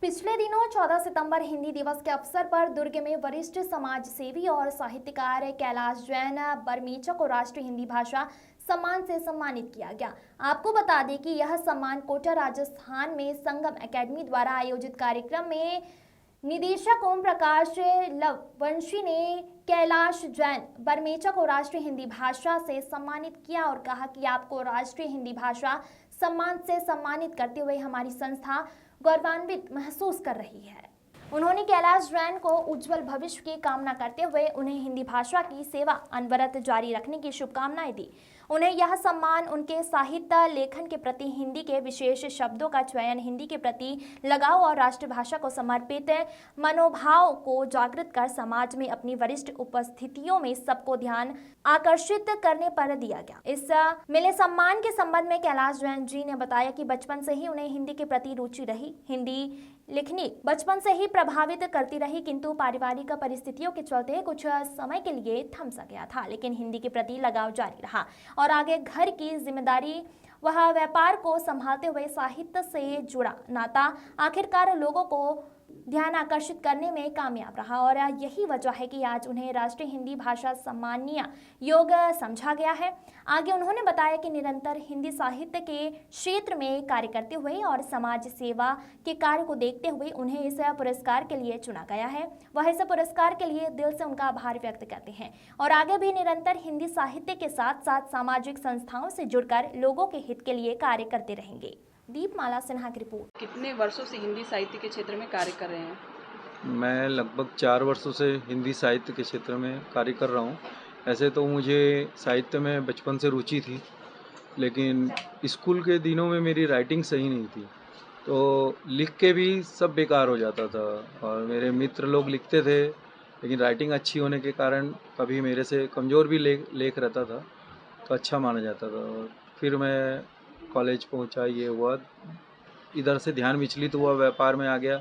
पिछले दिनों 14 सितंबर हिंदी दिवस के अवसर पर दुर्ग में वरिष्ठ समाज सेवी और साहित्यकार कैलाश जैन बरमीचा को राष्ट्रीय हिंदी भाषा सम्मान से सम्मानित किया गया। आपको बता दें कि यह सम्मान कोटा राजस्थान में संगम एकेडमी द्वारा आयोजित कार्यक्रम में निदेशक ओम प्रकाश लववंशी ने कैलाश जैन बरमेचा को राष्ट्रीय हिंदी भाषा से सम्मानित किया और कहा कि आपको राष्ट्रीय हिंदी भाषा सम्मान से सम्मानित करते हुए हमारी संस्था गौरवान्वित महसूस कर रही है। उन्होंने कैलाश जैन को उज्जवल भविष्य की कामना करते हुए उन्हें हिंदी भाषा की सेवा अनवरत जारी रखने की शुभकामनाएं दी। उन्हें यह सम्मान उनके साहित्य लेखन के प्रति, हिंदी के विशेष शब्दों का चयन, हिंदी के प्रति लगाव और राष्ट्रभाषा को समर्पित मनोभाव को जागृत कर समाज में अपनी वरिष्ठ उपस्थितियों में सबको ध्यान आकर्षित करने पर दिया गया। इस मिले सम्मान के संबंध में कैलाश जैन जी ने बताया कि बचपन से ही उन्हें हिंदी के प्रति रुचि रही। हिंदी लिखनी बचपन से ही प्रभावित करती रही, किंतु पारिवारिक परिस्थितियों के चलते कुछ समय के लिए थम सा गया था, लेकिन हिंदी के प्रति लगाव जारी रहा और आगे घर की जिम्मेदारी वह व्यापार को संभालते हुए साहित्य से जुड़ा नाता आखिरकार लोगों को ध्यान आकर्षित करने में कामयाब रहा और यही वजह है कि आज उन्हें राष्ट्रीय हिंदी भाषा सम्मानीय योग्य समझा गया है। आगे उन्होंने बताया कि निरंतर हिंदी साहित्य के क्षेत्र में कार्य करते हुए और समाज सेवा के कार्य को देखते हुए उन्हें इस पुरस्कार के लिए चुना गया है। वह इस पुरस्कार के लिए दिल से उनका आभार व्यक्त करते हैं और आगे भी निरंतर हिंदी साहित्य के साथ साथ सामाजिक संस्थाओं से जुड़कर लोगों के हित के लिए कार्य करते रहेंगे। दीपमाला सिन्हा की रिपोर्ट। कितने वर्षों से हिंदी साहित्य के क्षेत्र में कार्य कर रहे हैं? मैं लगभग 4 वर्षों से हिंदी साहित्य के क्षेत्र में कार्य कर रहा हूँ। ऐसे तो मुझे साहित्य में बचपन से रुचि थी, लेकिन स्कूल के दिनों में मेरी राइटिंग सही नहीं थी, तो लिख के भी सब बेकार हो जाता था और मेरे मित्र लोग लिखते थे, लेकिन राइटिंग अच्छी होने के कारण कभी मेरे से कमज़ोर भी लेख रहता था, तो अच्छा माना जाता था। और फिर मैं कॉलेज पहुँचा, ये हुआ, इधर से ध्यान विचलित हुआ, व्यापार में आ गया,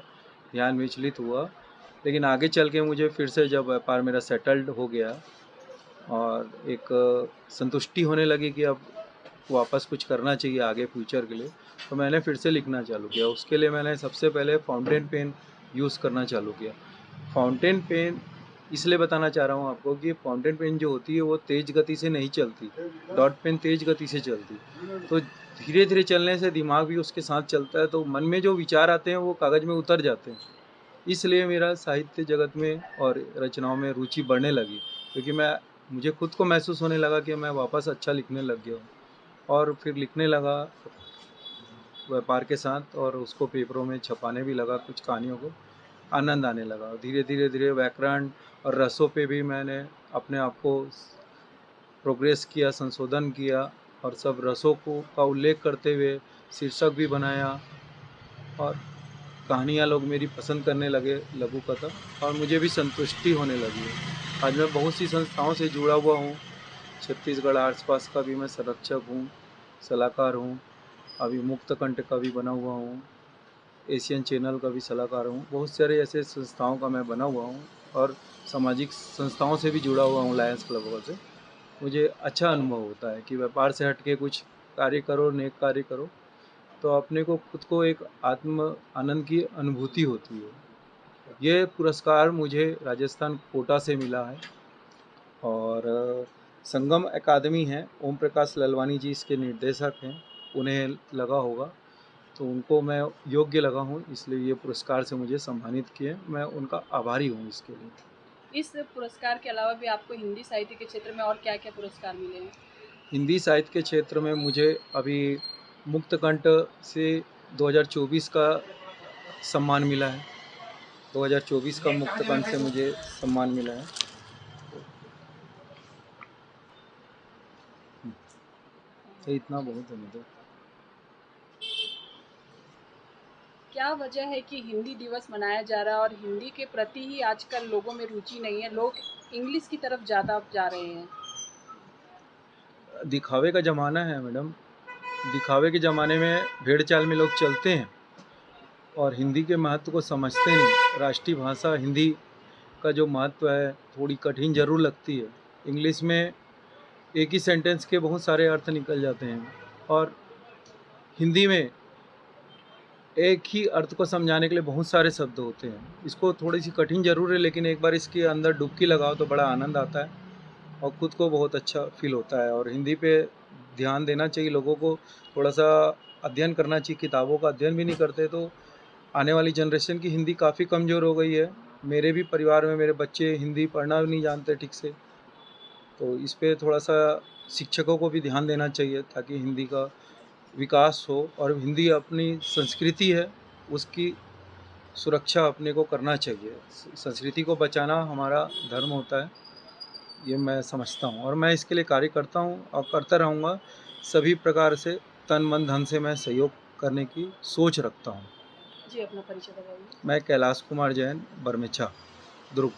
ध्यान विचलित हुआ। लेकिन आगे चल के मुझे फिर से जब व्यापार मेरा सेटल्ड हो गया और एक संतुष्टि होने लगी कि अब वापस कुछ करना चाहिए आगे फ्यूचर के लिए, तो मैंने फिर से लिखना चालू किया। उसके लिए मैंने सबसे पहले फाउंटेन पेन यूज़ करना चालू किया। फाउंटेन पेन इसलिए बताना चाह रहा हूँ आपको कि फाउंटेन पेन जो होती है वो तेज़ गति से नहीं चलती, डॉट पेन तेज़ गति से चलती, तो धीरे धीरे चलने से दिमाग भी उसके साथ चलता है, तो मन में जो विचार आते हैं वो कागज़ में उतर जाते हैं। इसलिए मेरा साहित्य जगत में और रचनाओं में रुचि बढ़ने लगी, क्योंकि मुझे खुद को महसूस होने लगा कि मैं वापस अच्छा लिखने लग गया हूँ और फिर लिखने लगा व्यापार के साथ और उसको पेपरों में छपाने भी लगा, कुछ कहानियों को आनंद आने लगा। धीरे धीरे धीरे व्याकरण और रसों पे भी मैंने अपने आप को प्रोग्रेस किया, संशोधन किया और सब रसों को का उल्लेख करते हुए शीर्षक भी बनाया और कहानियाँ लोग मेरी पसंद करने लगे, लघु कथा, और मुझे भी संतुष्टि होने लगी है। आज मैं बहुत सी संस्थाओं से जुड़ा हुआ हूँ। छत्तीसगढ़ आसपास का भी मैं संरक्षक हूँ, सलाहकार हूँ, अभी मुक्त कंठ का भी बना हुआ हूँ, एशियन चैनल का भी सलाहकार हूँ। बहुत सारे ऐसे संस्थाओं का मैं बना हुआ हूँ और सामाजिक संस्थाओं से भी जुड़ा हुआ हूँ, लायंस क्लब वगैरह से। मुझे अच्छा अनुभव होता है कि व्यापार से हट के कुछ कार्य करो, नेक कार्य करो, तो अपने को खुद को एक आत्म आनंद की अनुभूति होती है। ये पुरस्कार मुझे राजस्थान कोटा से मिला है और संगम अकादमी है, ओम प्रकाश ललवानी जी इसके निर्देशक हैं, उन्हें लगा होगा, तो उनको मैं योग्य लगा हूँ, इसलिए ये पुरस्कार से मुझे सम्मानित किए। मैं उनका आभारी हूँ इसके लिए। इस पुरस्कार के अलावा भी आपको हिंदी साहित्य के क्षेत्र में और क्या-क्या पुरस्कार मिले हैं? हिंदी साहित्य के क्षेत्र में मुझे अभी मुक्तकंठ से 2024 का सम्मान मिला है। 2024 का मुक्तकंठ से मुझे सम्मान मिला है। तो इतना बहुत है मुझे। क्या वजह है कि हिंदी दिवस मनाया जा रहा है और हिंदी के प्रति ही आजकल लोगों में रुचि नहीं है, लोग इंग्लिश की तरफ ज़्यादा जा रहे हैं? दिखावे का ज़माना है मैडम। दिखावे के ज़माने में भेड़ चाल में लोग चलते हैं और हिंदी के महत्व को समझते नहीं। राष्ट्रीय भाषा हिंदी का जो महत्व है थोड़ी कठिन ज़रूर लगती है। इंग्लिश में एक ही सेंटेंस के बहुत सारे अर्थ निकल जाते हैं और हिंदी में एक ही अर्थ को समझाने के लिए बहुत सारे शब्द होते हैं। इसको थोड़ी सी कठिन ज़रूर है, लेकिन एक बार इसके अंदर डुबकी लगाओ तो बड़ा आनंद आता है और खुद को बहुत अच्छा फील होता है। और हिंदी पे ध्यान देना चाहिए लोगों को, थोड़ा सा अध्ययन करना चाहिए। किताबों का अध्ययन भी नहीं करते तो आने वाली जनरेशन की हिंदी काफ़ी कमज़ोर हो गई है। मेरे भी परिवार में मेरे बच्चे हिंदी पढ़ना भी नहीं जानते ठीक से, तो इस पे थोड़ा सा शिक्षकों को भी ध्यान देना चाहिए ताकि हिंदी का विकास हो। और हिंदी अपनी संस्कृति है, उसकी सुरक्षा अपने को करना चाहिए। संस्कृति को बचाना हमारा धर्म होता है, ये मैं समझता हूँ और मैं इसके लिए कार्य करता हूँ और करता रहूँगा। सभी प्रकार से तन मन धन से मैं सहयोग करने की सोच रखता हूँ। जी, अपना परिचय बताइए। मैं कैलाश कुमार जैन, बरमेछा, दुर्ग।